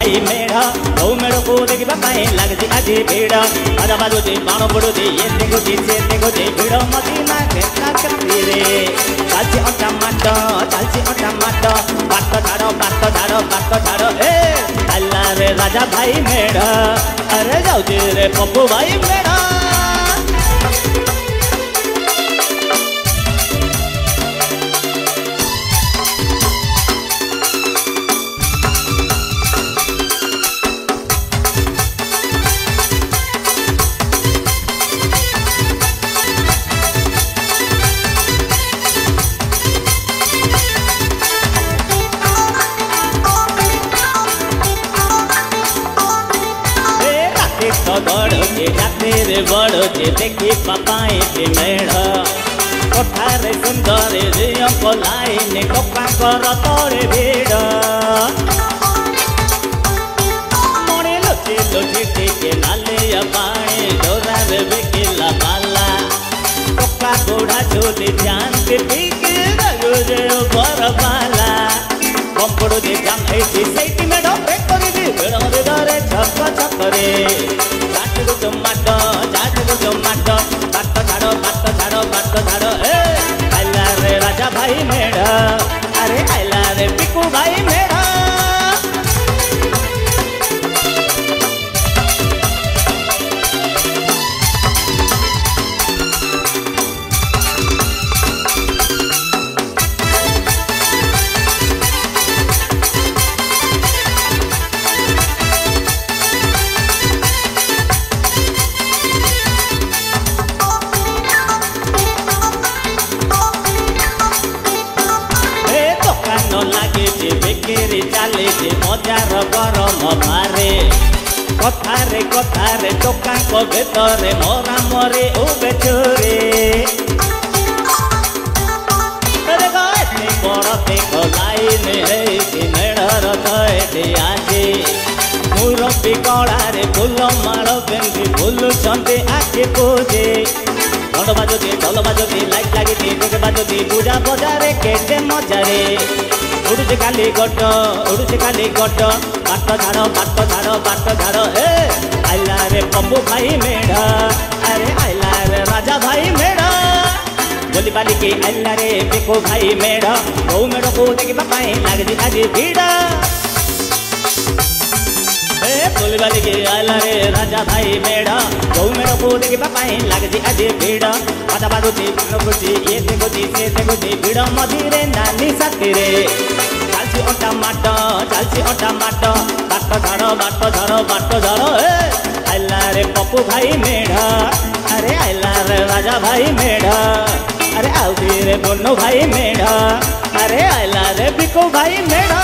भाई मेढ़ ओ मेढ़ को देखा लगे आज भिड़ बाजा बाजुची बाण पड़ुची ये देखुची से देखुची भिड़ मती ना रे चालची अटा माट बाट झाड़ ए आइला रे राजा भाई मेढ़ अरे जाऊची रे पप्पू भाई मेढ़ गड़ुचे रातिर बड़ुचे देखी पापाई मेढ़ कोठारे सुंदर झील लाइन टोकाकर तले भिड़ मणि लुचि लुचि टिके नालिया पानी डोरार बिकिला पाला टोका बुढ़ा चुली जानती टिके लगुजे बर पाला कंपड़ू दे जाम से मेढ़ पेट कर धरे छप छपरे बाट झाड़ ए आइला रे राजा भाई मेढ़ अरे आइला रे पिकू भाई मेढ़ लगे बिक्री चली बजार गरम भारे कथारे कथारे टोका भीतर मरा मरे उबे चोरे बड़ देख लाइन मेढ़र थी आज मुरब्बी कड़े फुल माड़ पिंधि बुलुंटे आखि पूजे ढोल बाजुची ढोल बाजुची लाइट लगी डोके बाजुची पूजा बजारे केटे मजारे उड़ुचे खाली गट बाट झाड़ ए आइला रे पप्पू भाई मेढ़ अरे आइला रे राजा भाई मेढ़ बोली बाली की आइला रे पिकू भाई मेढ़ गौ मेढ़ को देखा लगे आज भिड़ बोली बाली की आइला रे राजा भाई मेढ़ गौ मेढ़ को देखा लगे आज भिड़ बाजा बाजुची बाणुची ये देखुची से देखुची भिड़ मझीरे नानी साथी रे चालची अटा माट बाट झाड़ ए आइला रे पप्पू भाई मेढ़ अरे आइला रे राजा भाई मेढ़ अरे आउची रे बोनो भाई मेढ़ अरे आइला रे पिकू भाई मेढ़।